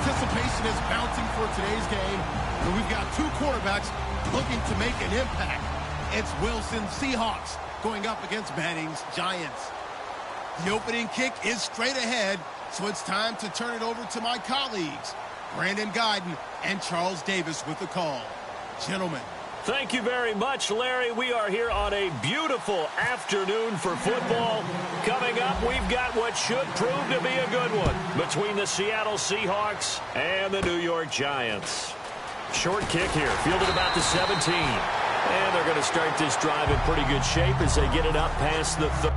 Anticipation is mounting for today's game, and we've got two quarterbacks looking to make an impact. It's Wilson's Seahawks going up against Manning's Giants. The opening kick is straight ahead, so it's time to turn it over to my colleagues, Brandon Guyton and Charles Davis with the call. Gentlemen. Thank you very much, Larry. We are here on a beautiful afternoon for football. Coming up, we've got what should prove to be a good one between the Seattle Seahawks and the New York Giants. Short kick here, fielded about the 17. And they're going to start this drive in pretty good shape as they get it up past the 30.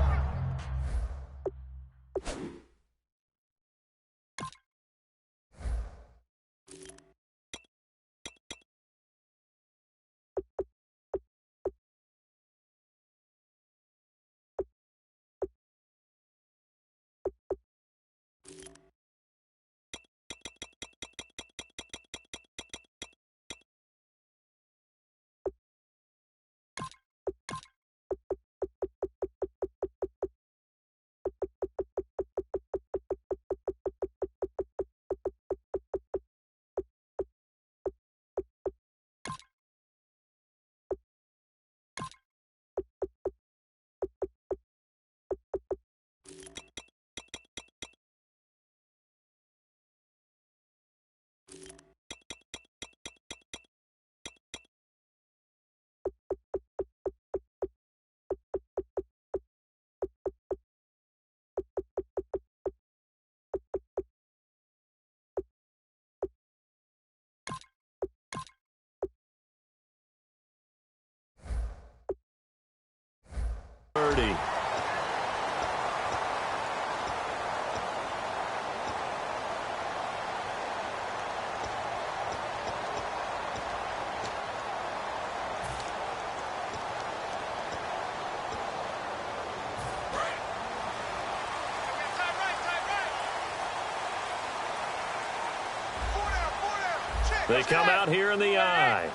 They come out here in the eye.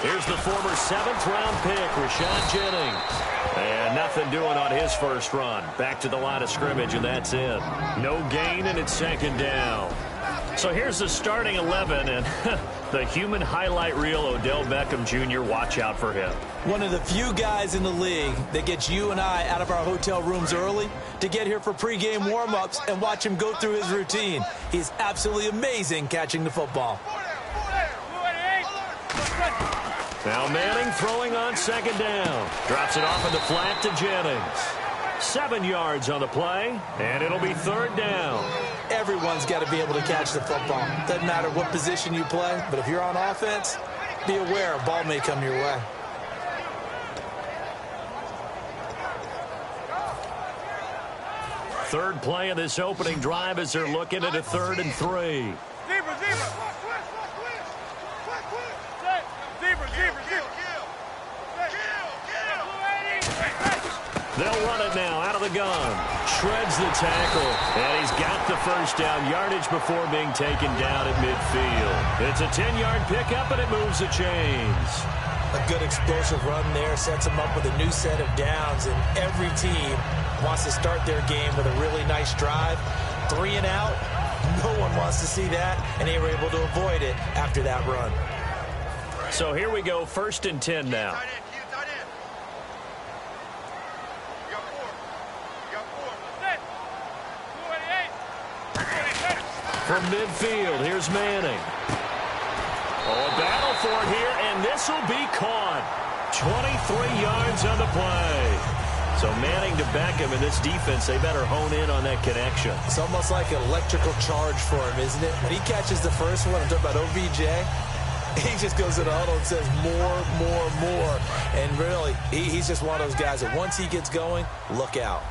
Here's the former 7th-round pick, Rashad Jennings. And nothing doing on his first run. Back to the line of scrimmage, and that's it. No gain, and it's second down. So here's the starting 11, and the human highlight reel, Odell Beckham Jr., watch out for him. One of the few guys in the league that gets you and I out of our hotel rooms early to get here for pregame warm-ups and watch him go through his routine. He's absolutely amazing catching the football. Now Manning throwing on second down. Drops it off in the flat to Jennings. 7 yards on the play, and it'll be third down. Everyone's got to be able to catch the football. Doesn't matter what position you play, but if you're on offense, be aware a ball may come your way. Third play of this opening drive as they're looking at a 3rd and 3. They'll run it now out of the gun. Shreds the tackle. And he's got the first down yardage before being taken down at midfield. It's a 10-yard pickup, and it moves the chains. A good explosive run there sets them up with a new set of downs, and every team wants to start their game with a really nice drive. 3 and out. No one wants to see that, and they were able to avoid it after that run. So here we go, 1st and 10 now. From midfield, here's Manning. Oh, a battle for it here, and this will be caught. 23 yards on the play. So Manning to Beckham, in this defense, they better hone in on that connection. It's almost like an electrical charge for him, isn't it? When he catches the first one, I'm talking about OBJ, he just goes to the huddle and says more. And really, he's just one of those guys that once he gets going, look out.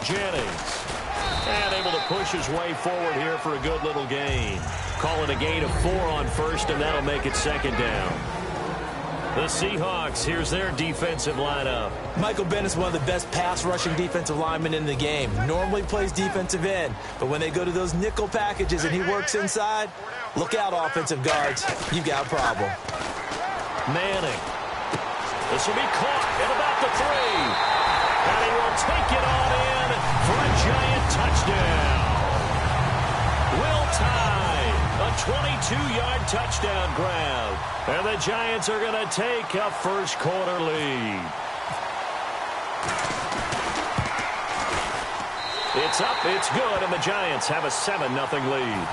Jennings. And able to push his way forward here for a good little gain. Call it a gain of 4 on first, and that'll make it second down. The Seahawks, here's their defensive lineup. Michael Bennett's one of the best pass-rushing defensive linemen in the game. Normally plays defensive end, but when they go to those nickel packages and he works inside, look out, offensive guards. You've got a problem. Manning. This will be caught at about the 3. And he will 22-yard touchdown grab. And the Giants are going to take a first-quarter lead. It's up, it's good, and the Giants have a 7-0 lead.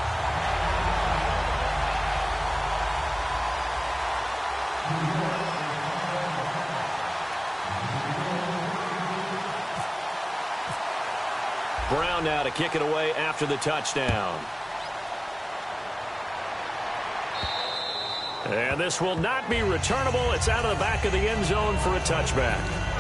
Brown now to kick it away after the touchdown. And this will not be returnable. It's out of the back of the end zone for a touchback.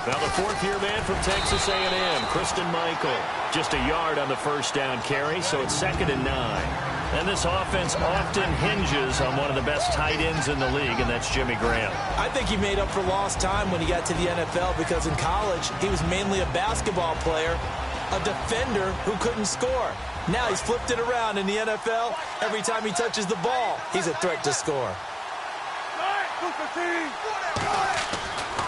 Now the fourth-year man from Texas A&M, Christian Michael. Just a yard on the first down carry, so it's 2nd and 9. And this offense often hinges on one of the best tight ends in the league, and that's Jimmy Graham. I think he made up for lost time when he got to the NFL because in college, he was mainly a basketball player, a defender who couldn't score. Now he's flipped it around in the NFL. Every time he touches the ball, he's a threat to score.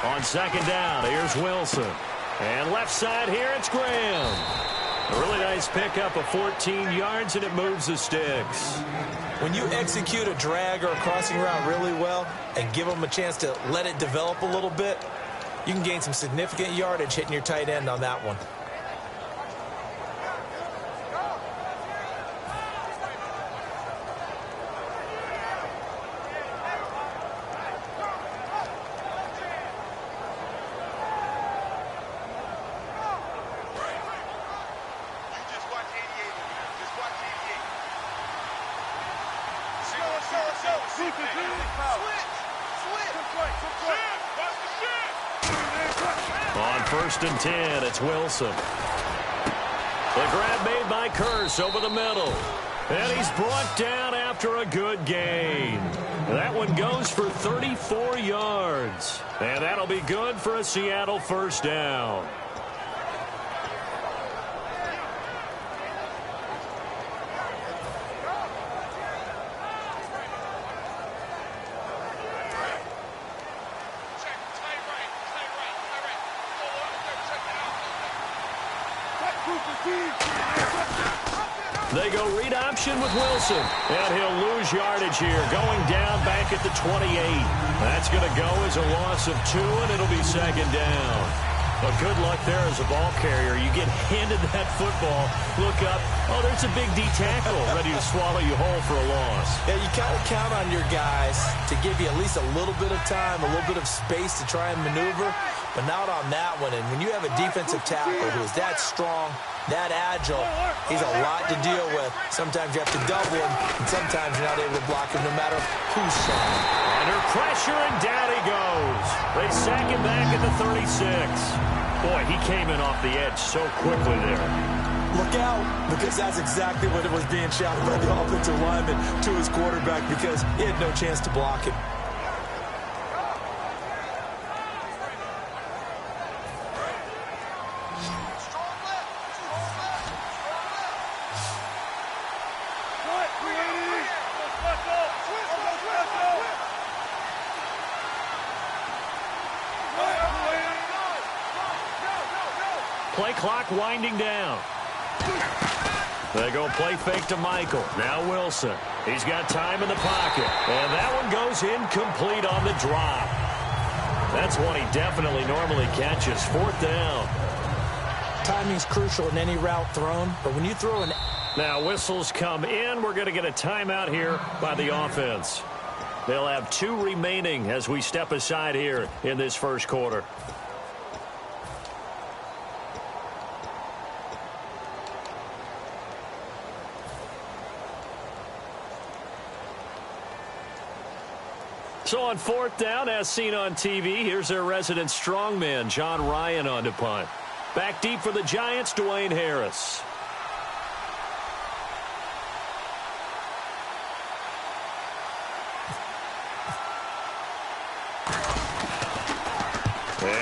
On 2nd down, here's Wilson. And left side here, it's Graham. A really nice pickup of 14 yards, and it moves the sticks. When you execute a drag or a crossing route really well and give them a chance to let it develop a little bit, you can gain some significant yardage hitting your tight end on that one. On 1st and 10, it's Wilson. The grab made by Curse over the middle. And he's brought down after a good gain. That one goes for 34 yards. And that'll be good for a Seattle first down. They go read option with Wilson. And he'll lose yardage here, going down back at the 28. That's going to go as a loss of 2, and it'll be 2nd down. But good luck there as a ball carrier. You get handed that football, look up, oh, there's a big D tackle ready to swallow you whole for a loss. Yeah, you kind of count on your guys to give you at least a little bit of time, a little bit of space to try and maneuver, but not on that one. And when you have a defensive tackle who is that strong, that agile, he's a lot to deal with. Sometimes you have to double him, and sometimes you're not able to block him no matter who's showing. Under pressure, and down he goes. They sack him back at the 36. Boy, he came in off the edge so quickly there. Look out, because that's exactly what it was being shouted by the offensive lineman to his quarterback because he had no chance to block him. Play clock winding down. They go play fake to Michael. Now Wilson. He's got time in the pocket. And that one goes incomplete on the drop. That's one he definitely normally catches. 4th down. Timing's crucial in any route thrown, but when you throw an... Now whistles come in. We're going to get a timeout here by the offense. They'll have 2 remaining as we step aside here in this first quarter. So on 4th down, as seen on TV, here's their resident strongman, John Ryan, on to punt. Back deep for the Giants, Dwayne Harris.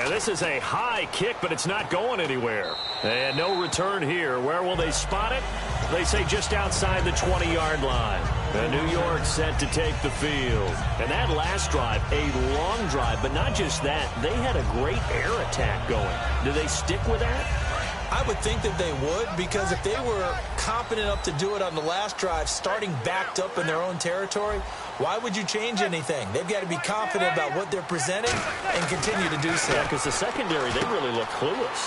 And this is a high kick, but it's not going anywhere. And no return here. Where will they spot it? They say just outside the 20-yard line. And New York set to take the field. And that last drive, a long drive, but not just that. They had a great air attack going. Do they stick with that? I would think that they would, because if they were confident enough to do it on the last drive, starting backed up in their own territory, why would you change anything? They've got to be confident about what they're presenting and continue to do so. Yeah, because the secondary, they really look clueless.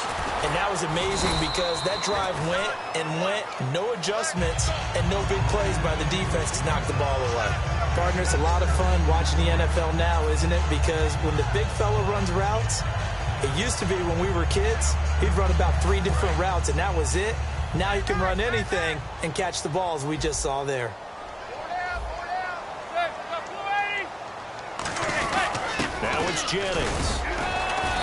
And that was amazing because that drive went and went, no adjustments, and no big plays by the defense to knock the ball away. Partner, it's a lot of fun watching the NFL now, isn't it? Because when the big fella runs routes, it used to be when we were kids, he'd run about 3 different routes, and that was it. Now you can run anything and catch the balls we just saw there. Now it's Jennings.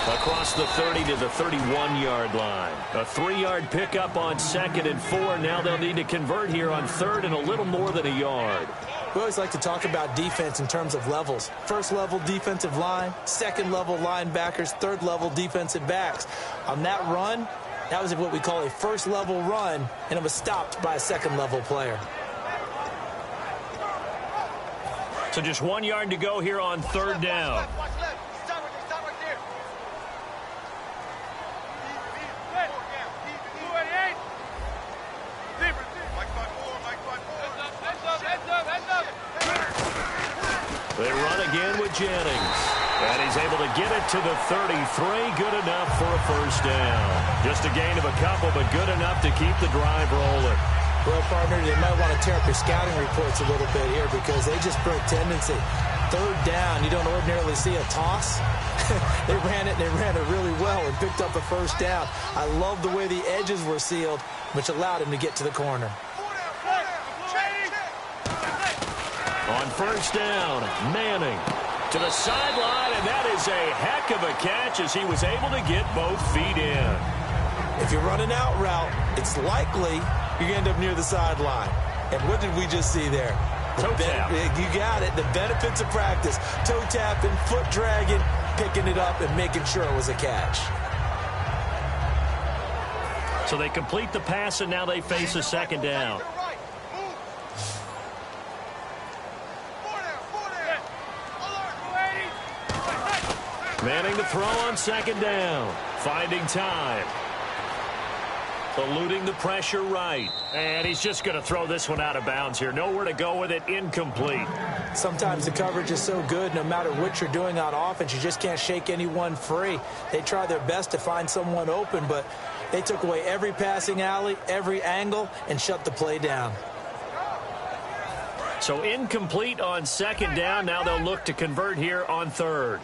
Across the 30 to the 31-yard line. A 3-yard pickup on 2nd and 4. Now they'll need to convert here on 3rd and a little more than a yard. We always like to talk about defense in terms of levels. First level defensive line, second level linebackers, third level defensive backs. On that run, that was what we call a first level run, and it was stopped by a second level player. So just 1 yard to go here on 3rd down. They run again with Jennings. And he's able to get it to the 33. Good enough for a first down. Just a gain of a couple, but good enough to keep the drive rolling. Well, partner, they might want to tear up your scouting reports a little bit here because they just broke tendency. 3rd down, you don't ordinarily see a toss. They ran it really well and picked up a first down. I love the way the edges were sealed, which allowed him to get to the corner. On 1st down, Manning to the sideline, and that is a heck of a catch as he was able to get both feet in. If you're running out route, it's likely you're going to end up near the sideline. And what did we just see there? Toe tap. You got it. The benefits of practice. Toe tapping, foot dragging, picking it up, and making sure it was a catch. So they complete the pass, and now they face a 2nd down. Manning to throw on 2nd down. Finding time. Eluding the pressure right. And he's just going to throw this one out of bounds here. Nowhere to go with it. Incomplete. Sometimes the coverage is so good, no matter what you're doing on offense, you just can't shake anyone free. They try their best to find someone open, but they took away every passing alley, every angle, and shut the play down. So incomplete on 2nd down. Now they'll look to convert here on 3rd.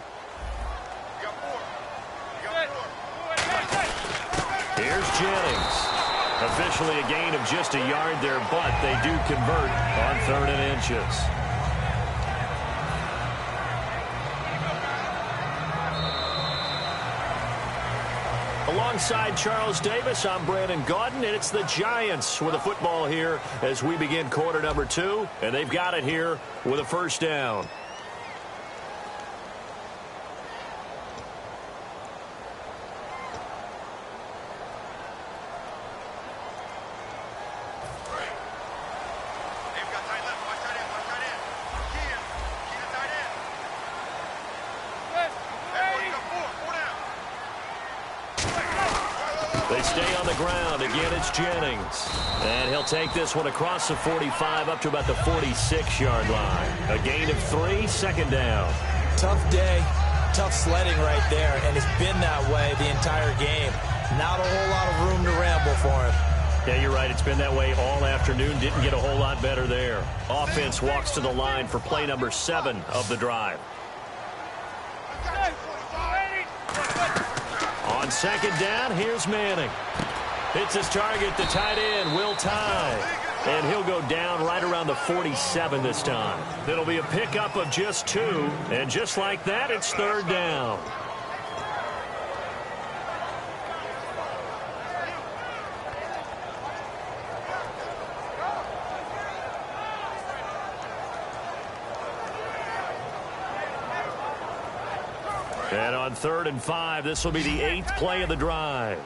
Here's Jennings. Officially a gain of just a yard there, but they do convert on 3rd and inches. Alongside Charles Davis, I'm Brandon Gaudin, and it's the Giants with a football here as we begin quarter number 2, and they've got it here with a first down. They stay on the ground. Again, it's Jennings. And he'll take this one across the 45 up to about the 46-yard line. A gain of 3, 2nd down. Tough day, tough sledding right there, and it's been that way the entire game. Not a whole lot of room to ramble for him. Yeah, you're right. It's been that way all afternoon. Didn't get a whole lot better there. Offense walks to the line for play number 7 of the drive. On 2nd down, here's Manning. Hits his target, the tight end, Will Tye. And he'll go down right around the 47 this time. It'll be a pickup of just 2. And just like that, it's 3rd down. And on 3rd and 5, this will be the 8th play of the drive.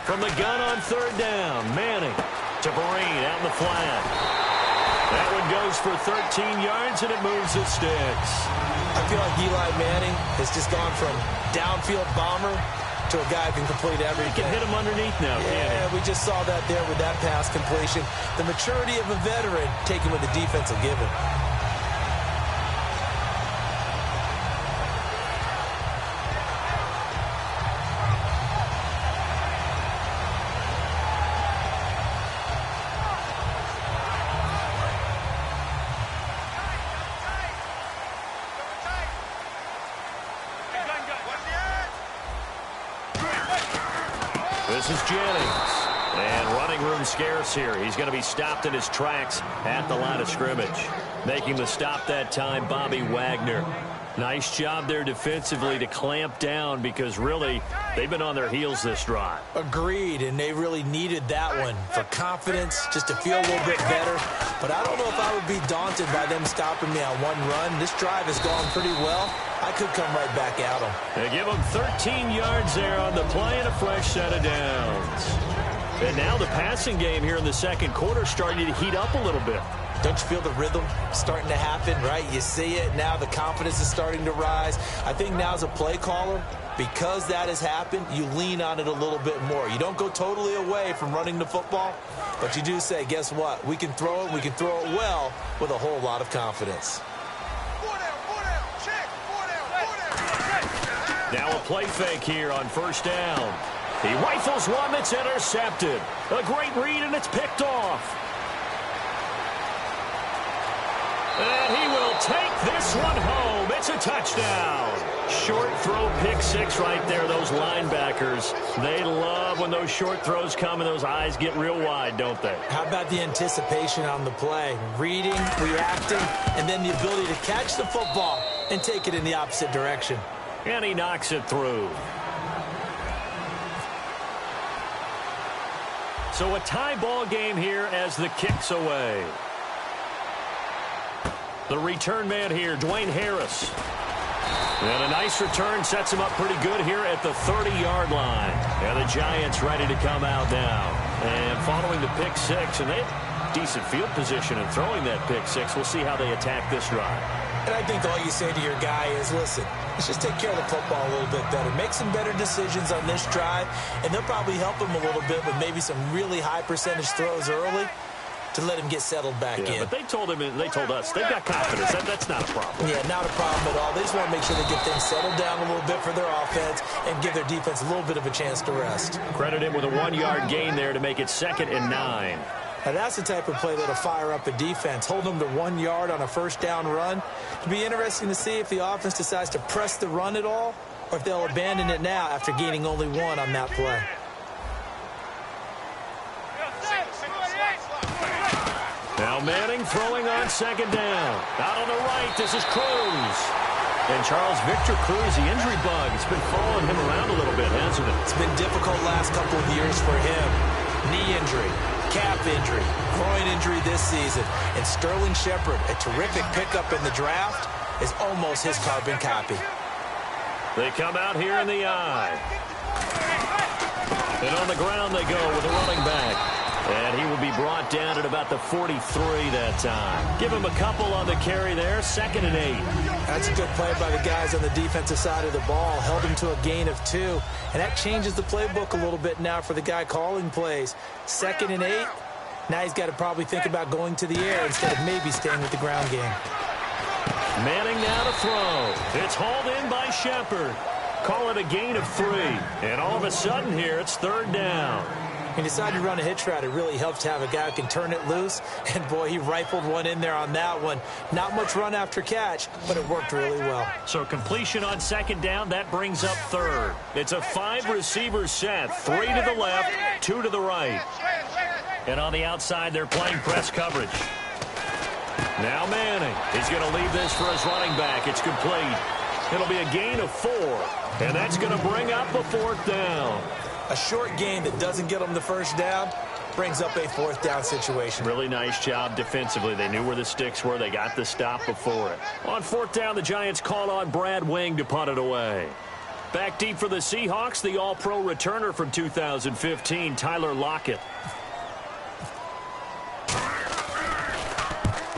From the gun on 3rd down, Manning to Vereen out in the flat. That one goes for 13 yards, and it moves the sticks. I feel like Eli Manning has just gone from downfield bomber to a guy who can complete everything. He can hit him underneath now, can't he? We just saw that there with that pass completion. The maturity of a veteran taken with the defensive given. This is Jennings. And running room scarce here. He's going to be stopped in his tracks at the line of scrimmage. Making the stop that time, Bobby Wagner. Nice job there defensively to clamp down because really they've been on their heels this drive. Agreed, and they really needed that one for confidence, just to feel a little bit better. But I don't know if I would be daunted by them stopping me on one run. This drive has gone pretty well. I could come right back at them. They give them 13 yards there on the play and a fresh set of downs. And now the passing game here in the second quarter starting to heat up a little bit. Don't you feel the rhythm starting to happen, right? You see it. Now the confidence is starting to rise. I think now as a play caller, because that has happened, you lean on it a little bit more. You don't go totally away from running the football, but you do say, guess what? We can throw it. We can throw it well with a whole lot of confidence. Now a play fake here on 1st down. He rifles one that's intercepted. A great read, and it's picked off. And he will take this one home. It's a touchdown. Short throw, pick six right there. Those linebackers, they love when those short throws come and those eyes get real wide, don't they? How about the anticipation on the play? Reading, reacting, and then the ability to catch the football and take it in the opposite direction. And he knocks it through. So a tie ball game here as the kick's away. The return man here, Dwayne Harris. And a nice return sets him up pretty good here at the 30-yard line. And the Giants ready to come out now. And following the pick six, and they have decent field position in throwing that pick six. We'll see how they attack this drive. And I think all you say to your guy is, listen, let's just take care of the football a little bit better. Make some better decisions on this drive, and they'll probably help him a little bit with maybe some really high percentage throws early to let him get settled back in. But they told us, they've got confidence. That's not a problem. Yeah, not a problem at all. They just want to make sure they get things settled down a little bit for their offense and give their defense a little bit of a chance to rest. Credit him with a 1-yard gain there to make it 2nd and 9. Now that's the type of play that'll fire up a defense. Hold them to 1 yard on a 1st down run. It'll be interesting to see if the offense decides to press the run at all or if they'll abandon it now after gaining only 1 on that play. Now Manning throwing on 2nd down. Out on the right, this is Cruz. And Charles Victor Cruz, the injury bug, it's been following him around a little bit, hasn't it? It's been difficult last couple of years for him. Knee injury, calf injury, groin injury this season. And Sterling Shepard, a terrific pickup in the draft, is almost his carbon copy. They come out here in the eye. And on the ground they go with a running back. And he will be brought down at about the 43 that time. Give him a couple on the carry there. 2nd and 8. That's a good play by the guys on the defensive side of the ball. Held him to a gain of 2. And that changes the playbook a little bit now for the guy calling plays. 2nd and 8. Now he's got to probably think about going to the air instead of maybe staying with the ground game. Manning now to throw. It's hauled in by Shepard. Call it a gain of 3. And all of a sudden here, it's 3rd down. He decided to run a hitch route. It really helps to have a guy who can turn it loose. And, boy, he rifled one in there on that one. Not much run after catch, but it worked really well. So completion on 2nd down, that brings up 3rd. It's a 5-receiver set. 3 to the left, 2 to the right. And on the outside, they're playing press coverage. Now Manning. He's going to leave this for his running back. It's complete. It'll be a gain of 4. And that's going to bring up a 4th down. A short gain that doesn't get them the 1st down, brings up a fourth down situation. Really nice job defensively. They knew where the sticks were. They got the stop before it. On fourth down, the Giants call on Brad Wing to punt it away. Back deep for the Seahawks, the all-pro returner from 2015, Tyler Lockett.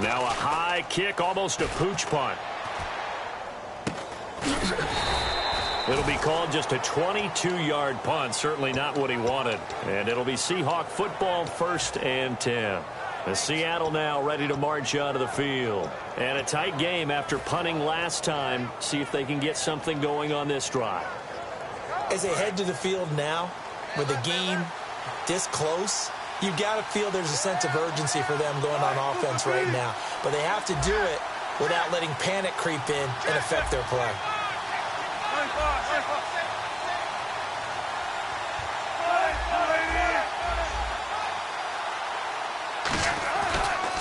Now a high kick, almost a pooch punt. It'll be called just a 22-yard punt. Certainly not what he wanted. And it'll be Seahawk football, 1st and 10. The Seattle now ready to march out of the field. And a tight game after punting last time. See if they can get something going on this drive. As they head to the field now, with the game this close, you've got to feel there's a sense of urgency for them going on offense right now. But they have to do it without letting panic creep in and affect their play.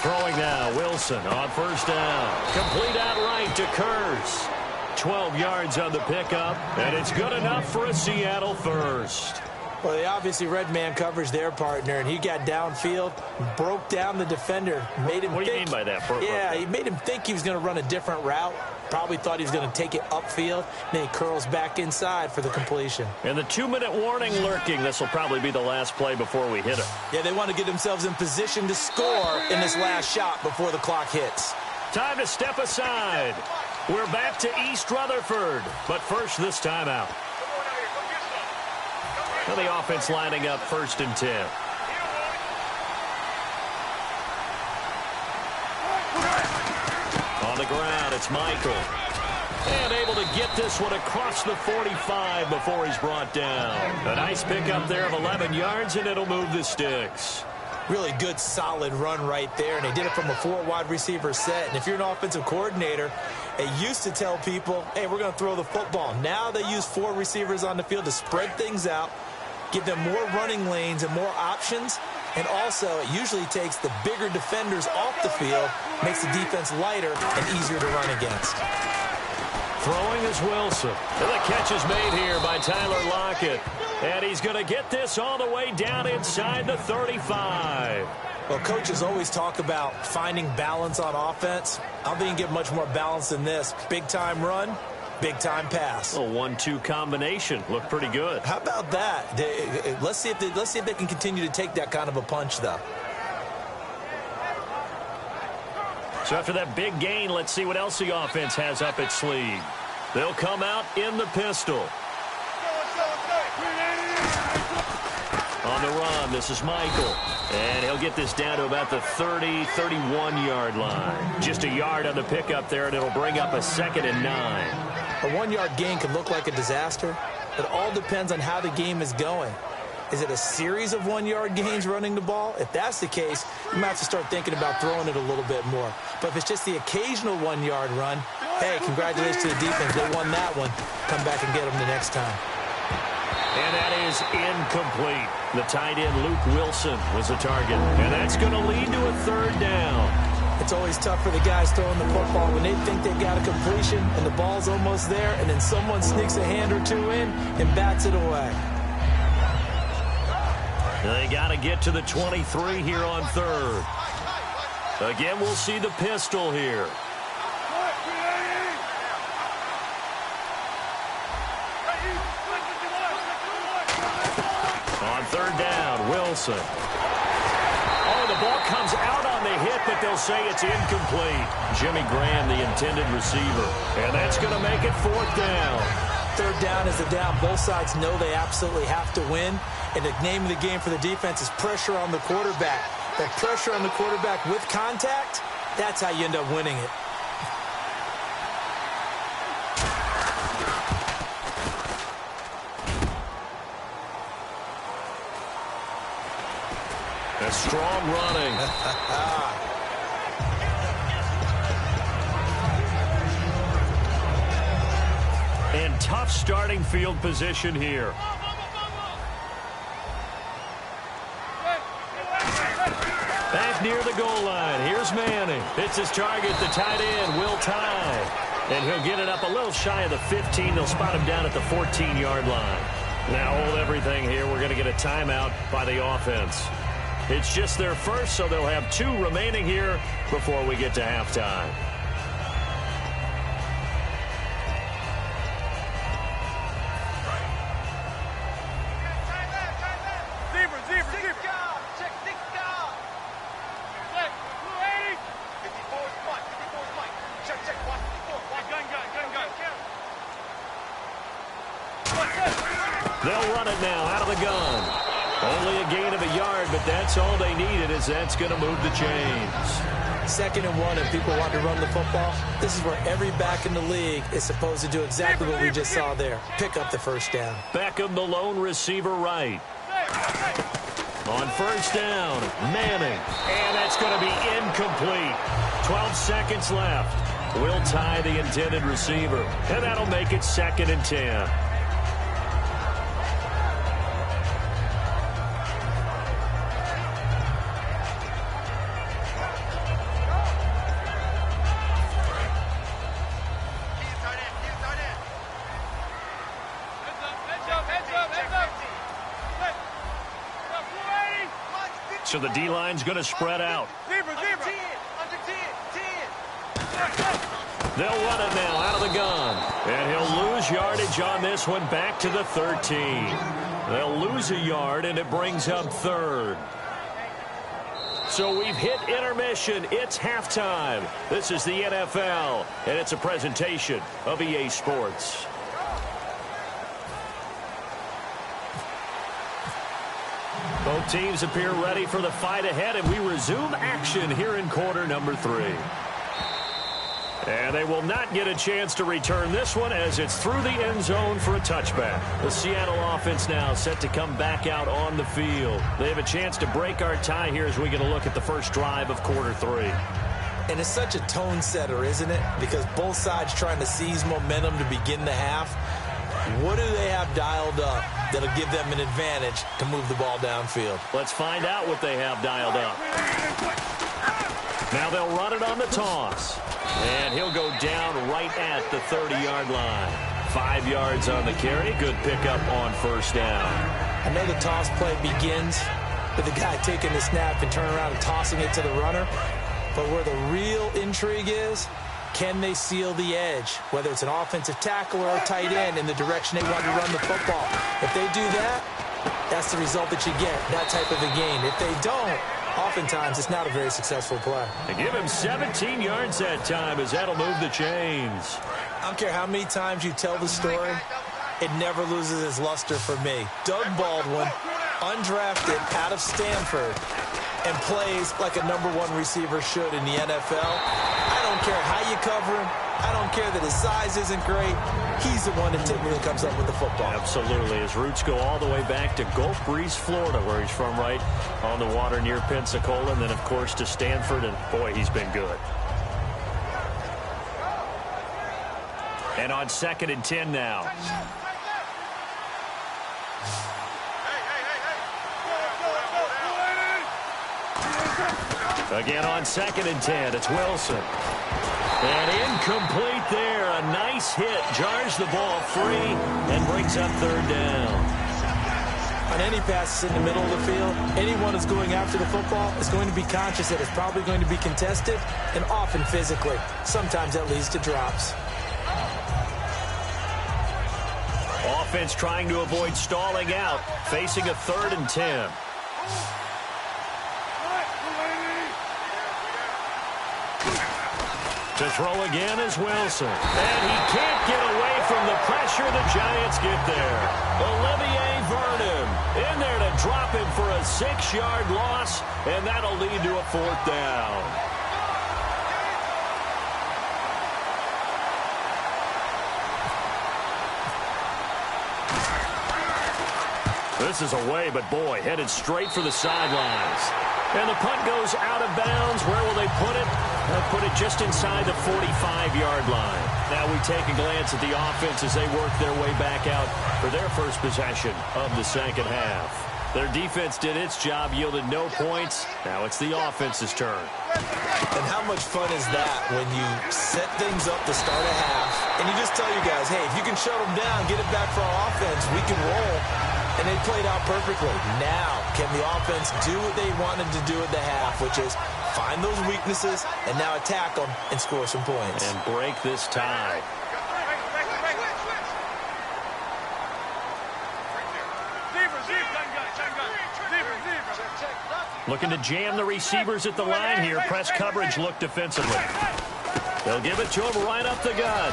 Throwing now, Wilson on 1st down. Complete outright to Kurz. 12 yards on the pickup, and it's good enough for a Seattle first. Well, they obviously read man coverage their partner, and he got downfield, broke down the defender, made him What do you mean by that? He made him think he was going to run a different route. Probably thought he was going to take it upfield. Then he curls back inside for the completion. And the 2-minute warning lurking. This will probably be the last play before we hit it. Yeah, they want to get themselves in position to score in this last shot before the clock hits. Time to step aside. We're back to East Rutherford, but first this time out. Now the offense lining up 1st and 10. On the ground, it's Michael. And able to get this one across the 45 before he's brought down. A nice pickup there of 11 yards, and it'll move the sticks. Really good, solid run right there, and they did it from a 4 wide receiver set. And if you're an offensive coordinator, they used to tell people, hey, we're going to throw the football. Now they use 4 receivers on the field to spread things out, give them more running lanes and more options. And also, it usually takes the bigger defenders off the field, makes the defense lighter and easier to run against. Throwing is Wilson. And the catch is made here by Tyler Lockett. And he's going to get this all the way down inside the 35. Well, coaches always talk about finding balance on offense. I don't think you can get much more balance than this. Big-time run, big-time pass. A 1-2 combination. Looked pretty good. How about that? Let's see if they can continue to take that kind of a punch, though. So after that big gain, let's see what else the offense has up its sleeve. They'll come out in the pistol. On the run, this is Michael. And he'll get this down to about the 30, 31-yard line. Just a yard on the pickup there, and it'll bring up a 2nd and 9. A 1-yard gain can look like a disaster. It all depends on how the game is going. Is it a series of 1-yard gains running the ball? If that's the case, you might have to start thinking about throwing it a little bit more. But if it's just the occasional 1-yard run, hey, congratulations to the defense. They won that one. Come back and get them the next time. And that is incomplete. The tight end, Luke Wilson, was the target. And that's going to lead to a 3rd down. It's always tough for the guys throwing the football when they think they've got a completion and the ball's almost there, and then someone sneaks a hand or two in and bats it away. They got to get to the 23 here on 3rd. Again, we'll see the pistol here. On 3rd down, Wilson. Oh, the ball comes out on the hit, but they'll say it's incomplete. Jimmy Graham, the intended receiver. And that's going to make it 4th down. 3rd down is the down. Both sides know they absolutely have to win. And the name of the game for the defense is pressure on the quarterback. That pressure on the quarterback with contact, that's how you end up winning it. A strong running. And tough starting field position here. Back near the goal line. Here's Manning. It's his target, the tight end, Will Tye. And he'll get it up a little shy of the 15. They'll spot him down at the 14-yard line. Now hold everything here. We're going to get a timeout by the offense. It's just their first, so they'll have 2 remaining here before we get to halftime. They'll run it now out of the gun. Only a gain of a yard, but that's all they needed, as that's going to move the chains. 2nd and 1, and people want to run the football. This is where every back in the league is supposed to do exactly what we just saw there. Pick up the first down. Beckham, the lone receiver right. On first down, Manning. And that's going to be incomplete. 12 seconds left. We'll tie the intended receiver. And that'll make it 2nd and 10. So the D-line's going to spread out. They'll run it now out of the gun. And he'll lose yardage on this one back to the 13. They'll lose a yard, and it brings up 3rd. So we've hit intermission. It's halftime. This is the NFL, and it's a presentation of EA Sports. Both teams appear ready for the fight ahead, and we resume action here in quarter number 3. And they will not get a chance to return this one, as it's through the end zone for a touchback. The Seattle offense now set to come back out on the field. They have a chance to break our tie here as we get a look at the first drive of quarter 3. And it's such a tone setter, isn't it? Because both sides trying to seize momentum to begin the half. What do they have dialed up that'll give them an advantage to move the ball downfield? Let's find out what they have dialed up. Now they'll run it on the toss. And he'll go down right at the 30-yard line. 5 yards on the carry. Good pickup on first down. I know the toss play begins with the guy taking the snap and turning around and tossing it to the runner. But where the real intrigue is, can they seal the edge, whether it's an offensive tackle or a tight end, in the direction they want to run the football? If they do that, that's the result that you get, that type of a gain. If they don't, oftentimes it's not a very successful play. They give him 17 yards that time, as that'll move the chains. I don't care how many times you tell the story, it never loses its luster for me. Doug Baldwin, undrafted out of Stanford, and plays like a #1 receiver should in the NFL. I don't care how you cover him. I don't care that his size isn't great. He's the one that typically comes up with the football. Absolutely. His roots go all the way back to Gulf Breeze, Florida, where he's from, right on the water near Pensacola, and then, of course, to Stanford, and, boy, he's been good. And on 2nd and 10 now. Again on 2nd and 10, it's Wilson. And incomplete there. A nice hit. Jars the ball free and brings up 3rd down. On any passes in the middle of the field, anyone who's going after the football is going to be conscious that it's probably going to be contested, and often physically. Sometimes that leads to drops. Offense trying to avoid stalling out, facing a 3rd and 10. To throw again is Wilson. And he can't get away from the pressure. The Giants get there. Olivier Vernon in there to drop him for a 6-yard loss, and that'll lead to a 4th down. This is away, but boy, headed straight for the sidelines. And the punt goes out of bounds. Where will they put it? They'll put it just inside the 45-yard line. Now we take a glance at the offense as they work their way back out for their first possession of the second half. Their defense did its job, yielded no points. Now it's the offense's turn. And how much fun is that when you set things up to start a half, and you just tell your guys, hey, if you can shut them down, get it back for our offense, we can roll. and they played out perfectly. Now, can the offense do what they wanted to do at the half, which is find those weaknesses and now attack them and score some points. And break this tie. Looking to jam the receivers at the line here. Press coverage look defensively. They'll give it to him right up the gut.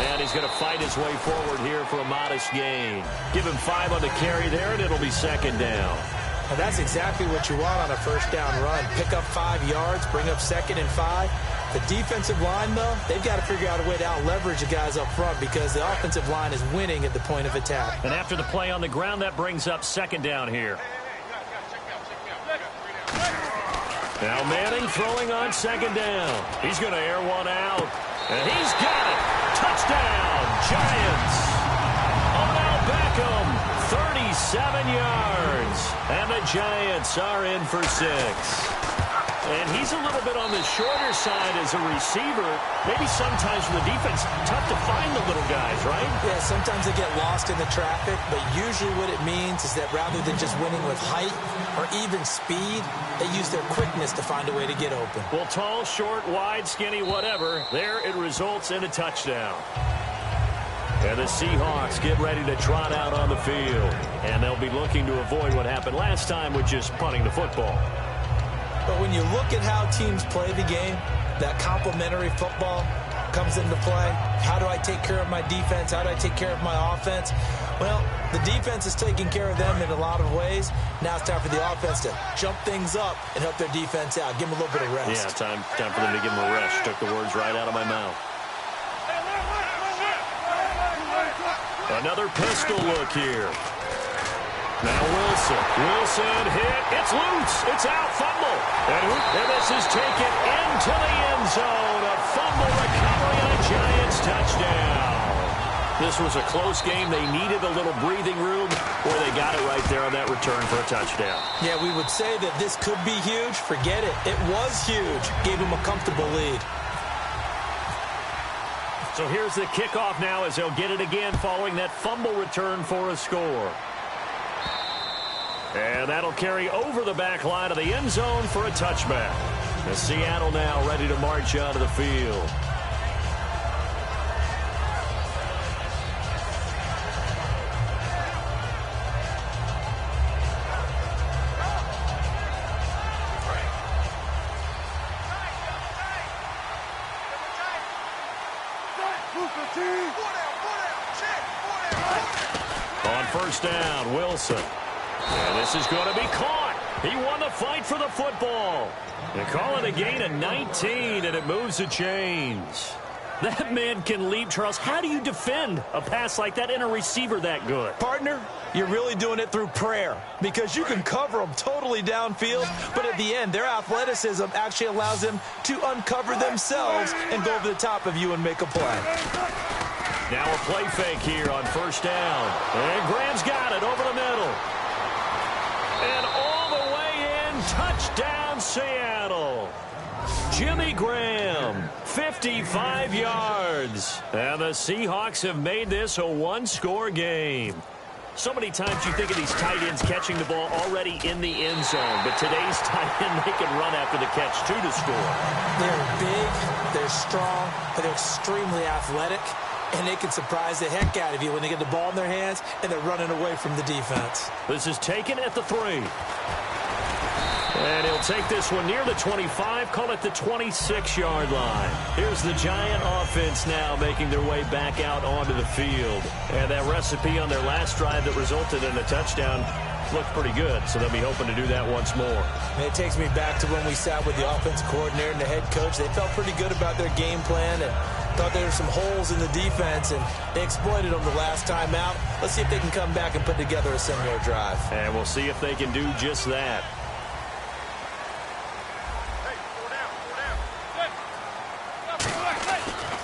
And he's going to fight his way forward here for a modest gain. Give him 5 on the carry there, and it'll be second down. And that's exactly what you want on a first down run. Pick up 5 yards, bring up 2nd and 5. The defensive line, though, they've got to figure out a way to out-leverage the guys up front because the offensive line is winning at the point of attack. And after the play on the ground, that brings up second down here. Now Manning throwing on second down. He's going to air one out. And he's got it. Touchdown, Giants. Odell Beckham, 37 yards. And the Giants are in for 6. And he's a little bit on the shorter side as a receiver. Maybe sometimes for the defense, tough to find the little guys, right? Yeah, sometimes they get lost in the traffic, but usually what it means is that rather than just winning with height or even speed, they use their quickness to find a way to get open. Well, tall, short, wide, skinny, whatever, there it results in a touchdown. And the Seahawks get ready to trot out on the field. And they'll be looking to avoid what happened last time, which is punting the football. But when you look at how teams play the game, that complementary football comes into play. How do I take care of my defense? How do I take care of my offense? Well, the defense is taking care of them in a lot of ways. Now it's time for the offense to jump things up and help their defense out. Give them a little bit of rest. Yeah, time for them to give them a rest. Took the words right out of my mouth. Another pistol look here. Now Wilson hit. It's loose. It's out. Fumble. And this is taken into the end zone. A fumble recovery and a Giants touchdown. This was a close game. They needed a little breathing room, or they got it right there on that return for a touchdown. Yeah, we would say that this could be huge. Forget it. It was huge. Gave him a comfortable lead. So here's the kickoff now as they'll get it again following that fumble return for a score. And that'll carry over the back line of the end zone for a touchback. And Seattle now ready to march onto the field. On first down, Wilson. And this is going to be caught. He won the fight for the football. They call it a gain of 19, and it moves the chains. That man can leap, Charles. How do you defend a pass like that and a receiver that good? Partner, you're really doing it through prayer because you can cover them totally downfield, but at the end, their athleticism actually allows them to uncover themselves and go over the top of you and make a play. Now a play fake here on first down. And Graham's got it over the middle. And all the way in, touchdown Seattle. Jimmy Graham, 55 yards. And the Seahawks have made this a one-score game. So many times you think of these tight ends catching the ball already in the end zone. But today's tight end, they can run after the catch, too, to score. They're big, they're strong, but they're extremely athletic. And they can surprise the heck out of you when they get the ball in their hands and they're running away from the defense. This is taken at the 3. And he'll take this one near the 25, call it the 26-yard line. Here's the Giant offense now making their way back out onto the field. And that recipe on their last drive that resulted in a touchdown looked pretty good, so they'll be hoping to do that once more. And it takes me back to when we sat with the offensive coordinator and the head coach. They felt pretty good about their game plan and thought there were some holes in the defense, and they exploited them the last time out. Let's see if they can come back and put together a similar drive. And we'll see if they can do just that.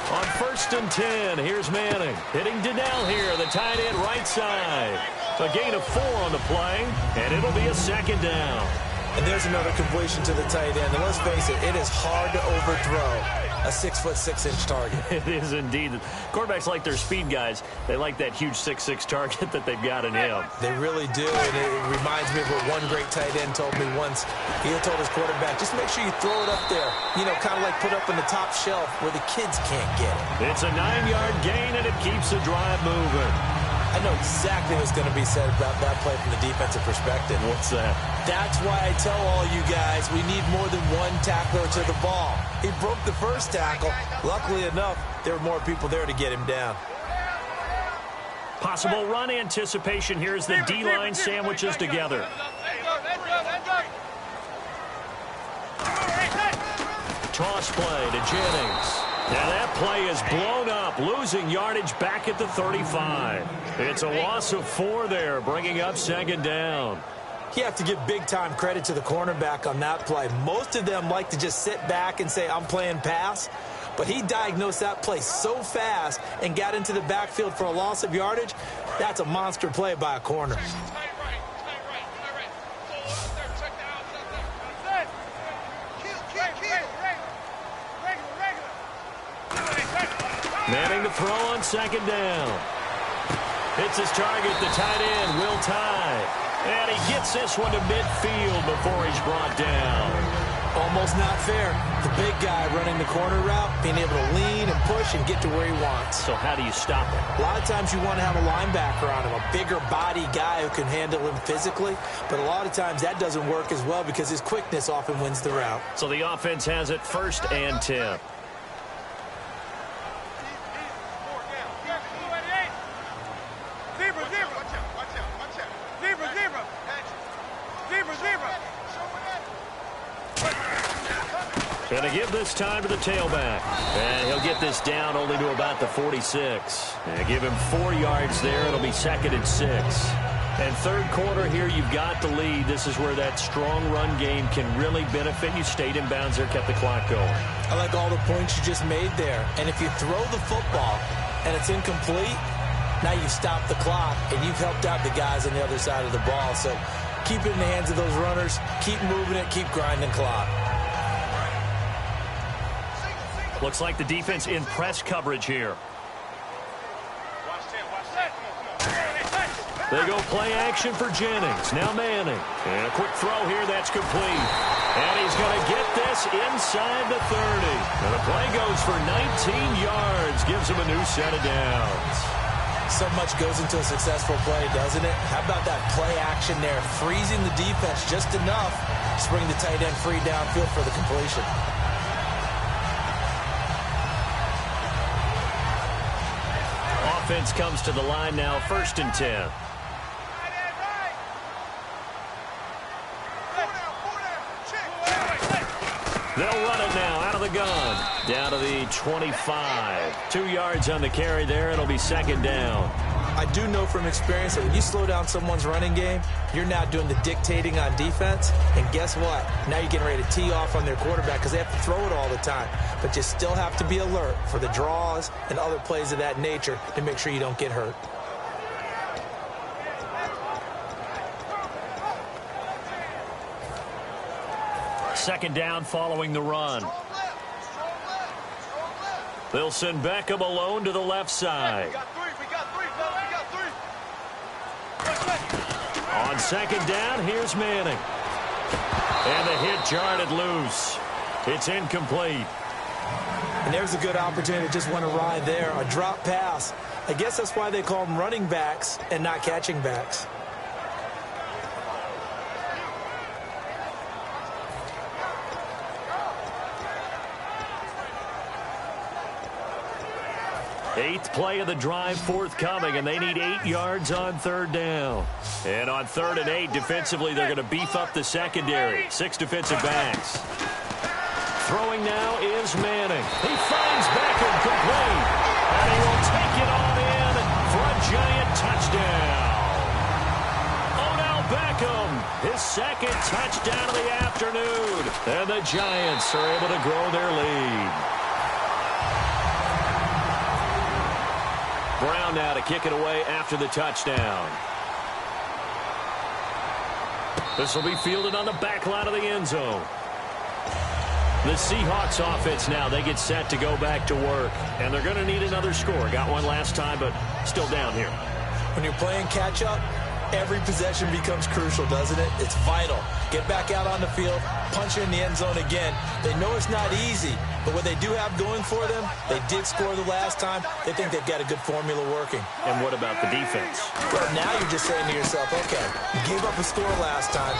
On first and 10, here's Manning. Hitting Donnell here, the tight end right side. A gain of 4 on the play, and it'll be a second down. And there's another completion to the tight end. And let's face it, it is hard to overthrow a 6'6" target. It is indeed. Quarterbacks like their speed guys. They like that huge 6'6" target that they've got in him. They really do, and it reminds me of what one great tight end told me once. He told his quarterback, just make sure you throw it up there, you know, kind of like put up on the top shelf where the kids can't get it. It's a 9-yard gain, and it keeps the drive moving. I know exactly what's going to be said about that play from the defensive perspective. What's that? That's why I tell all you guys we need more than one tackler to the ball. He broke the first tackle. Luckily enough, there were more people there to get him down. Possible run anticipation here as the D-line sandwiches together. Toss play to Jennings. Now that play is blown up, losing yardage back at the 35. It's a loss of 4 there, bringing up 2nd down. You have to give big-time credit to the cornerback on that play. Most of them like to just sit back and say, I'm playing pass. But he diagnosed that play so fast and got into the backfield for a loss of yardage. That's a monster play by a corner. Manning to throw on 2nd down. Hits his target, the tight end, Will Tye. And he gets this one to midfield before he's brought down. Almost not fair. The big guy running the corner route, being able to lean and push and get to where he wants. So how do you stop it? A lot of times you want to have a linebacker on him, a bigger body guy who can handle him physically. But a lot of times that doesn't work as well because his quickness often wins the route. So the offense has it 1st and 10. Going to give this time to the tailback. And he'll get this down only to about the 46. And give him 4 yards there. It'll be 2nd and 6. And 3rd quarter here, you've got the lead. This is where that strong run game can really benefit you. Stayed in bounds there, kept the clock going. I like all the points you just made there. And if you throw the football and it's incomplete, now you've stopped the clock and you've helped out the guys on the other side of the ball. So keep it in the hands of those runners. Keep moving it. Keep grinding clock. Looks like the defense in press coverage here. They go play action for Jennings. Now Manning. And a quick throw here. That's complete. And he's going to get this inside the 30. And the play goes for 19 yards. Gives him a new set of downs. So much goes into a successful play, doesn't it? How about that play action there? Freezing the defense just enough to bring the tight end free downfield for the completion. Offense comes to the line now, 1st and 10. They'll run it now out of the gun. Down to the 25. 2 yards on the carry there. It'll be 2nd down. I do know from experience that when you slow down someone's running game, you're now doing the dictating on defense. And guess what? Now you're getting ready to tee off on their quarterback because they have to throw it all the time. But you still have to be alert for the draws and other plays of that nature to make sure you don't get hurt. Second down following the run. They'll send Beckham alone to the left side. On 2nd down, here's Manning. And the hit jarred it loose. It's incomplete. And there's a good opportunity to just want to ride there. A drop pass. I guess that's why they call them running backs and not catching backs. Eighth play of the drive forthcoming, and they need 8 yards on 3rd down. And on 3rd and 8, defensively, they're going to beef up the secondary. 6 defensive backs. Throwing now is Manning. He finds Beckham complete. And he will take it on in for a giant touchdown. Odell Beckham, his 2nd touchdown of the afternoon. And the Giants are able to grow their lead. Brown now to kick it away after the touchdown. This will be fielded on the back line of the end zone. The Seahawks offense now, they get set to go back to work. And they're going to need another score. Got one last time, but still down here. When you're playing catch-up, every possession becomes crucial, doesn't it? It's vital. Get back out on the field, punch in the end zone again. They know it's not easy, but what they do have going for them, they did score the last time. They think they've got a good formula working. And what about the defense? Well, now you're just saying to yourself, okay, you gave up a score last time.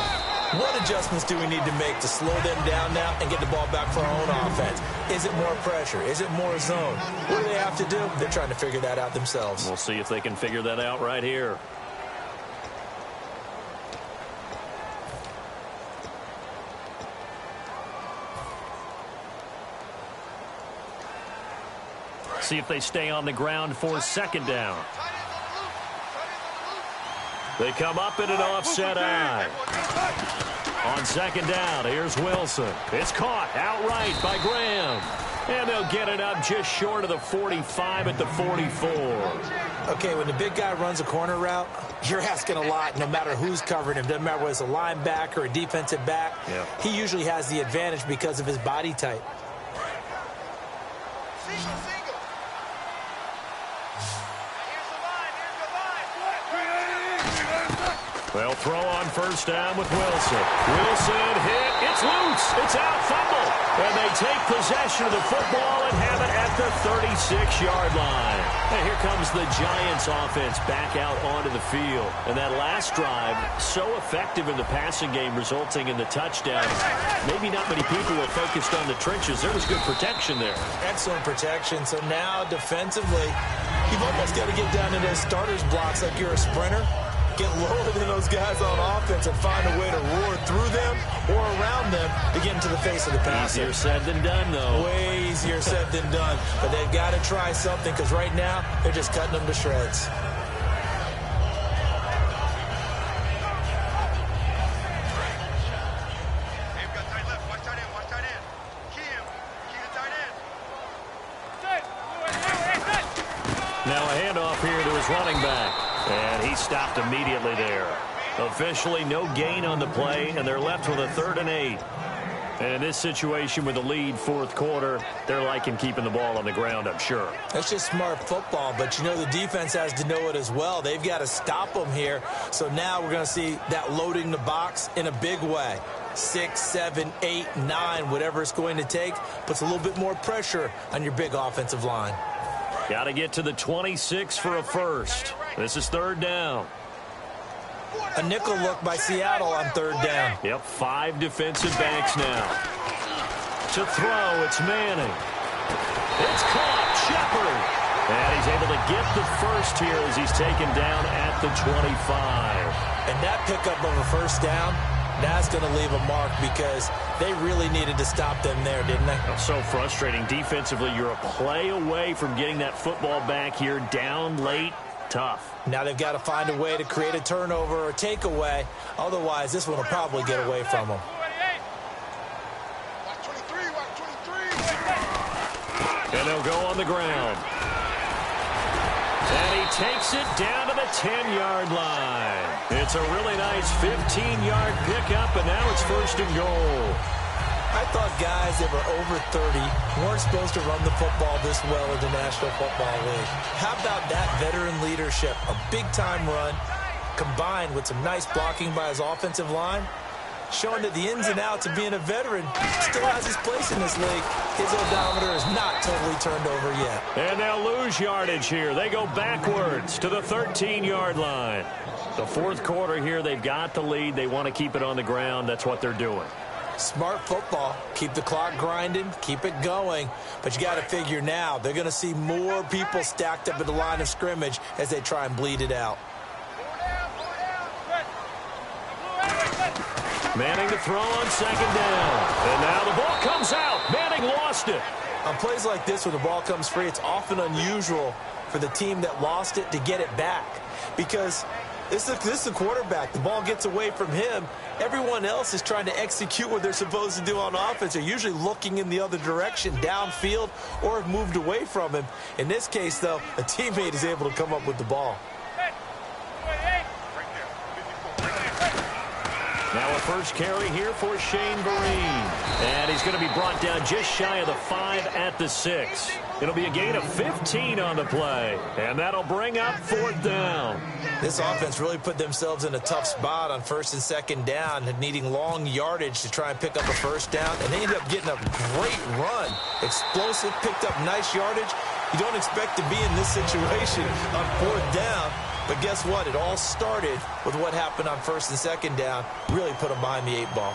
What adjustments do we need to make to slow them down now and get the ball back for our own offense? Is it more pressure? Is it more zone? What do they have to do? They're trying to figure that out themselves. We'll see if they can figure that out right here. See if they stay on the ground for second down. They come up in an offset eye. On second down, here's Wilson. It's caught outright by Graham. And they'll get it up just short of the 45 at the 44. Okay, when the big guy runs a corner route, you're asking a lot no matter who's covering him. Doesn't matter whether it's a linebacker or a defensive back. Yeah. He usually has the advantage because of his body type. They'll throw on first down with Wilson. Wilson hit. It's loose. It's out. Fumble. And they take possession of the football and have it at the 36-yard line. And here comes the Giants offense back out onto the field. And that last drive, so effective in the passing game, resulting in the touchdown. Maybe not many people were focused on the trenches. There was good protection there. Excellent protection. So now defensively, you've almost got to get down to those starters blocks like you're a sprinter. Get lower than those guys on offense and find a way to roar through them or around them to get into the face of the passer. Easier said than done, though. Way easier said than done. But they've got to try something because right now they're just cutting them to shreds. Now a handoff here to his running back. And he stopped immediately there. Officially no gain on the play, and they're left with a 3rd and 8. And in this situation with the lead fourth quarter, they're liking keeping the ball on the ground, I'm sure. That's just smart football, but you know the defense has to know it as well. They've got to stop them here. So now we're going to see that loading the box in a big way. 6, 7, 8, 9, whatever it's going to take, puts a little bit more pressure on your big offensive line. Got to get to the 26 for a first. This is 3rd down. A nickel look by Seattle on 3rd down. Yep, 5 defensive backs now. To throw, it's Manning. It's caught, Shepard. And he's able to get the first here as he's taken down at the 25. And that pickup of a first down, that's going to leave a mark because they really needed to stop them there, didn't they? So frustrating. Defensively, you're a play away from getting that football back here down late. Tough. Now they've got to find a way to create a turnover or takeaway. Otherwise, this one will probably get away from them. And they'll go on the ground. And he takes it down to the 10-yard line. It's a really nice 15-yard pickup, and now it's 1st and goal. I thought guys that were over 30 weren't supposed to run the football this well in the National Football League. How about that veteran leadership? A big-time run combined with some nice blocking by his offensive line, showing that the ins and outs of being a veteran still has his place in this league. His odometer is not totally turned over yet. And they'll lose yardage here. They go backwards to the 13-yard line. The fourth quarter here, they've got the lead. They want to keep it on the ground. That's what they're doing. Smart football. Keep the clock grinding. Keep it going. But you got to figure now they're going to see more people stacked up at the line of scrimmage as they try and bleed it out. Manning to throw on second down. And now the ball comes out. Manning lost it. On plays like this where the ball comes free, it's often unusual for the team that lost it to get it back. Because this is the quarterback. The ball gets away from him. Everyone else is trying to execute what they're supposed to do on offense. They're usually looking in the other direction, downfield, or have moved away from him. In this case, though, a teammate is able to come up with the ball. Now a first carry here for Shane Vereen. And he's going to be brought down just shy of the 5 at the 6. It'll be a gain of 15 on the play. And that'll bring up 4th down. This offense really put themselves in a tough spot on 1st and 2nd down, needing long yardage to try and pick up a 1st down. And they ended up getting a great run. Explosive, picked up nice yardage. You don't expect to be in this situation on 4th down. But guess what? It all started with what happened on 1st and 2nd down. Really put them behind the 8 ball.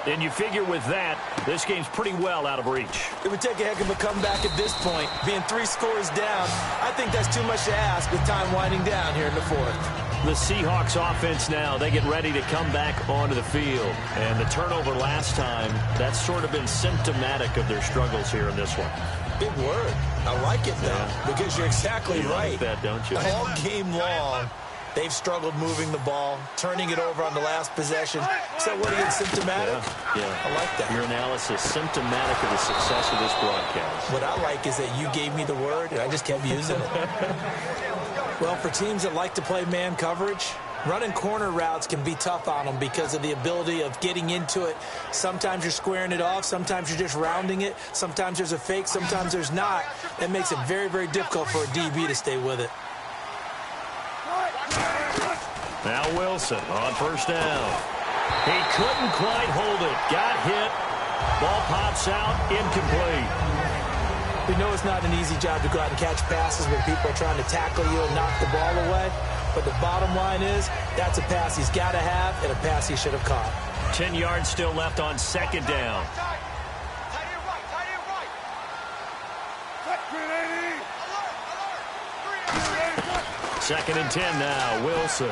And you figure with that, this game's pretty well out of reach. It would take a heck of a comeback at this point. Being 3 scores down, I think that's too much to ask with time winding down here in the 4th. The Seahawks offense now, they get ready to come back onto the field. And the turnover last time, that's sort of been symptomatic of their struggles here in this one. Big word. I like it, though, because you're exactly right. Like that, don't you? All game long, they've struggled moving the ball, turning it over on the last possession. So what again, symptomatic? Yeah. I like that. Your analysis, symptomatic of the success of this broadcast. What I like is that you gave me the word, and I just kept using it. Well, for teams that like to play man coverage, running corner routes can be tough on them because of the ability of getting into it. Sometimes you're squaring it off. Sometimes you're just rounding it. Sometimes there's a fake. Sometimes there's not. That makes it very, very difficult for a DB to stay with it. Now Wilson on 1st down. He couldn't quite hold it. Got hit. Ball pops out. Incomplete. We know it's not an easy job to go out and catch passes when people are trying to tackle you and knock the ball away. But the bottom line is, that's a pass he's got to have and a pass he should have caught. 10 yards still left on 2nd down. Second and 10 now. Wilson.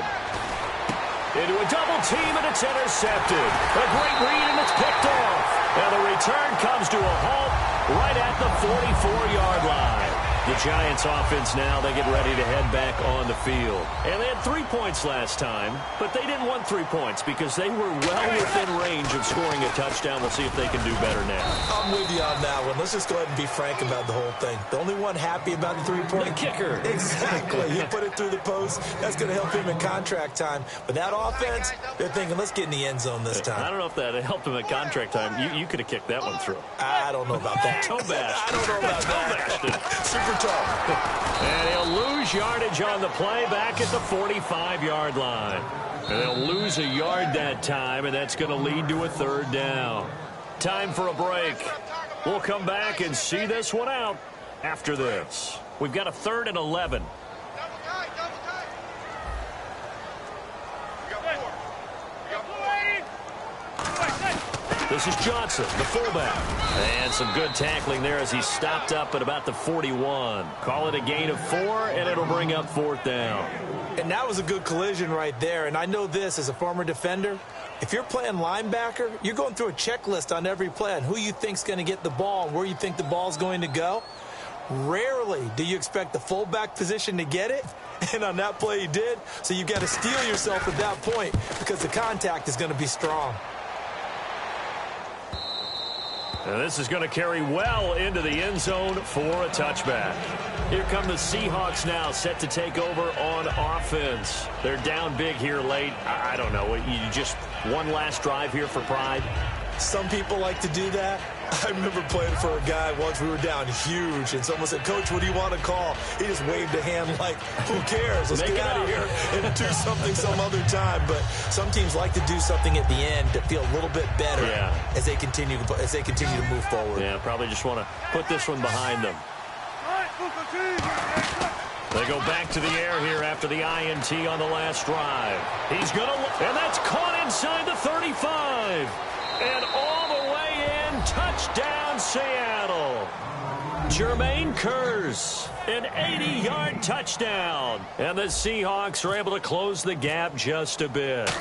Into a double team, and it's intercepted. A great read, and it's picked off. And the return comes to a halt right at the 44-yard line. The Giants offense now, they get ready to head back on the field. And they had 3 points last time, but they didn't want 3 points because they were well within range of scoring a touchdown. We'll see if they can do better now. I'm with you on that one. Let's just go ahead and be frank about the whole thing. The only one happy about the 3-point the kicker. Exactly. He put it through the post. That's going to help him in contract time. But that offense, they're thinking, let's get in the end zone this time. I don't know if that helped him at contract time. You could have kicked that one through. I don't know about that. Toe bashed. I don't know about that. Super tough. And he'll lose yardage on the play back at the 45-yard line. And they'll lose a yard that time, and that's going to lead to a 3rd down. Time for a break. We'll come back and see this one out after this. We've got a 3rd and 11. This is Johnson, the fullback. And some good tackling there as he stopped up at about the 41. Call it a gain of 4, and it'll bring up 4th down. And that was a good collision right there. And I know this as a former defender. If you're playing linebacker, you're going through a checklist on every play on who you think's going to get the ball and where you think the ball's going to go. Rarely do you expect the fullback position to get it. And on that play he did. So you've got to steel yourself at that point because the contact is going to be strong. And this is going to carry well into the end zone for a touchback. Here come the Seahawks now, set to take over on offense. They're down big here late. I don't know. You just one last drive here for pride? Some people like to do that. I remember playing for a guy once. We were down huge, and someone said, "Coach, what do you want to call?" He just waved a hand like, "Who cares? Let's get out of here and do something some other time." But some teams like to do something at the end to feel a little bit better as they continue to move forward. Yeah, probably just want to put this one behind them. They go back to the air here after the INT on the last drive. He's going to, and that's caught inside the 35. And all the way in, touchdown Seattle. Jermaine Kearse, an 80-yard touchdown. And the Seahawks are able to close the gap just a bit.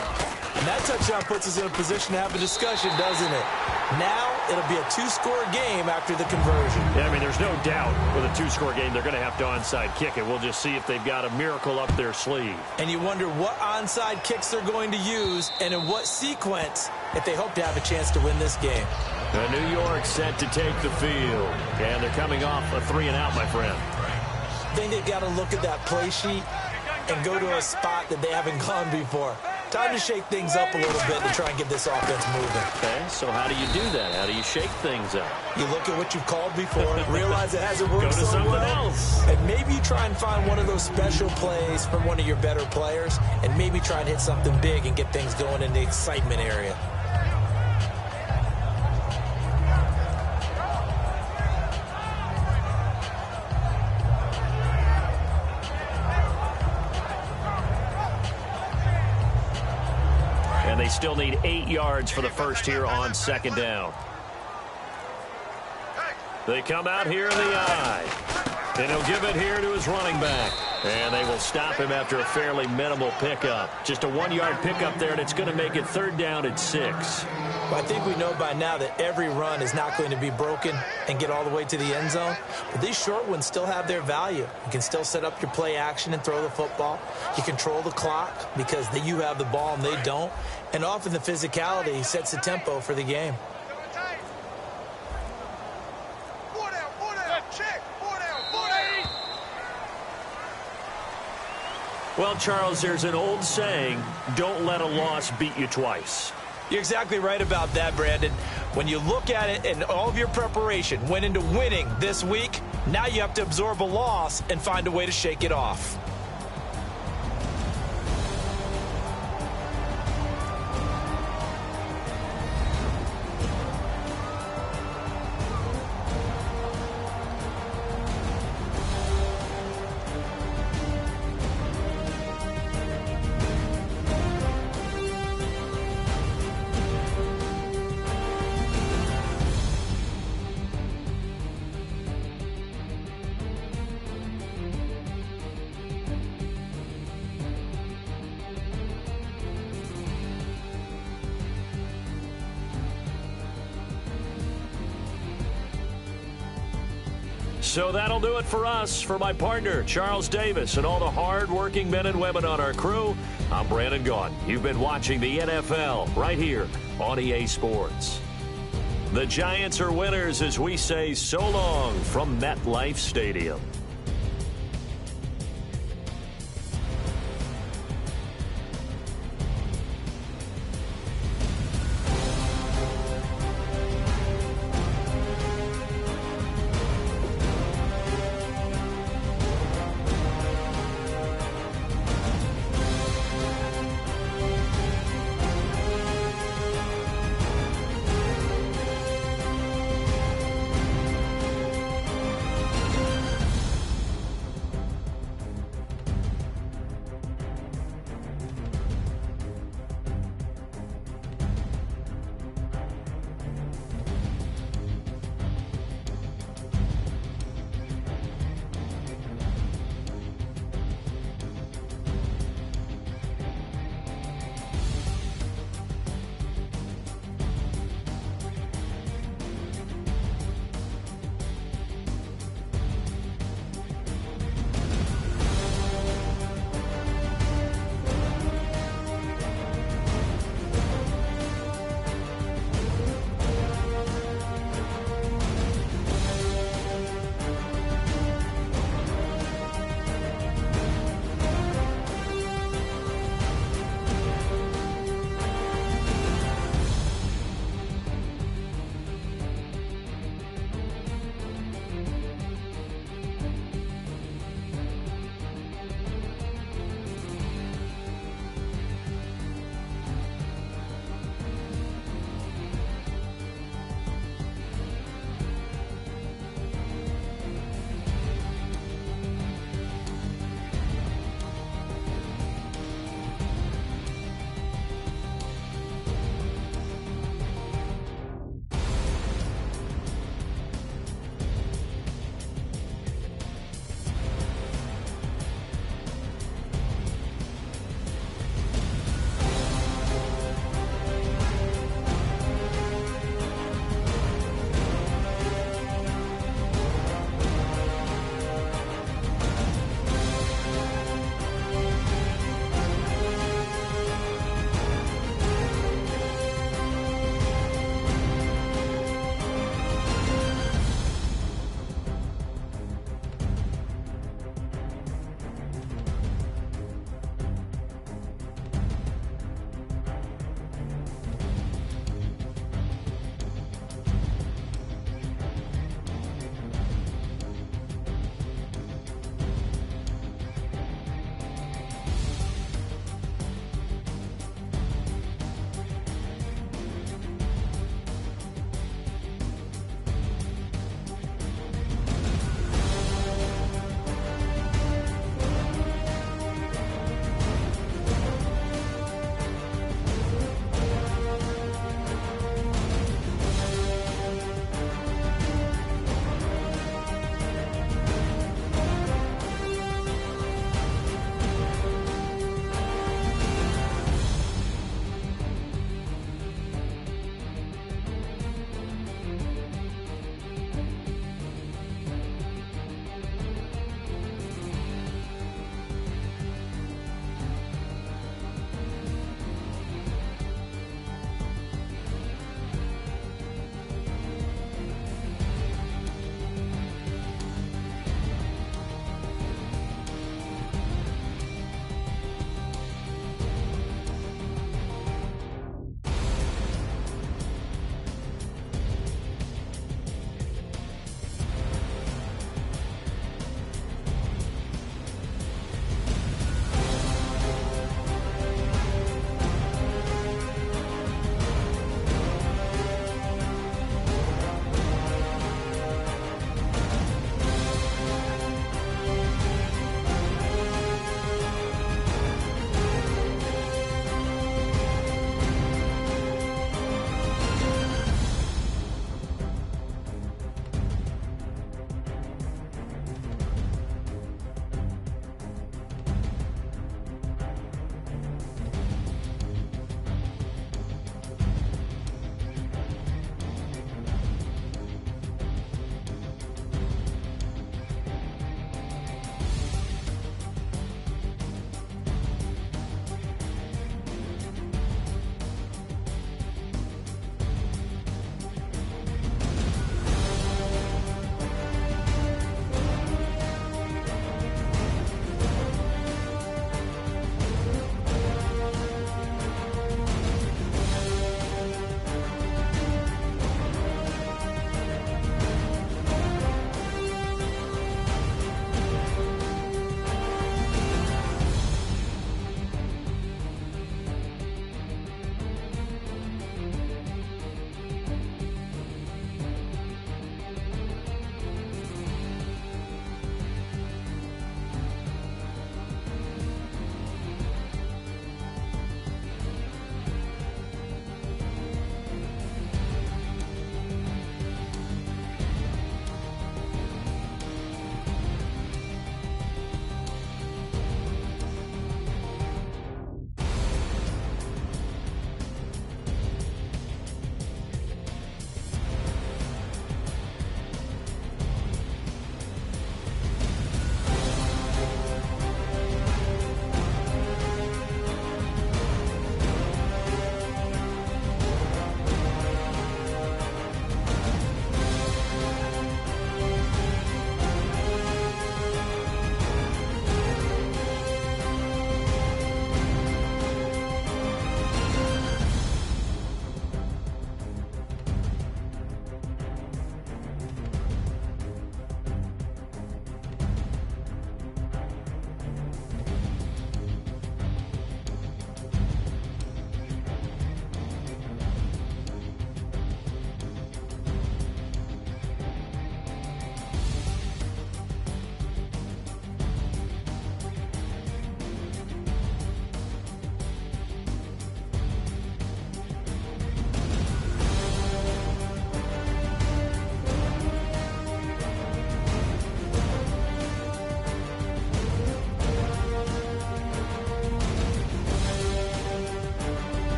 And that touchdown puts us in a position to have a discussion, doesn't it? Now it'll be a 2-score game after the conversion. Yeah, I mean, there's no doubt with a 2-score game they're going to have to onside kick it. We'll just see if they've got a miracle up their sleeve. And you wonder what onside kicks they're going to use and in what sequence if they hope to have a chance to win this game. New York set to take the field. And they're coming off a 3-and-out, my friend. I think they've got to look at that play sheet and go to a spot that they haven't gone before. Time to shake things up a little bit to try and get this offense moving. Okay, so how do you do that? How do you shake things up? You look at what you've called before, realize it hasn't worked Go to so something well, else. and maybe you try and find one of those special plays from one of your better players, and maybe try and hit something big and get things going in the excitement area. And they still need 8 yards for the first here on second down. They come out here in the eye. And he'll give it here to his running back. And they will stop him after a fairly minimal pickup. Just a 1-yard pickup there, and it's going to make it third down at 6. But I think we know by now that every run is not going to be broken and get all the way to the end zone. But these short ones still have their value. You can still set up your play action and throw the football. You control the clock because you have the ball and they don't. And often the physicality sets the tempo for the game. Well, Charles, there's an old saying, don't let a loss beat you twice. You're exactly right about that, Brandon. When you look at it and all of your preparation went into winning this week, now you have to absorb a loss and find a way to shake it off. So that'll do it for us. For my partner, Charles Davis, and all the hard-working men and women on our crew, I'm Brandon Gaudin. You've been watching the NFL right here on EA Sports. The Giants are winners as we say so long from MetLife Stadium.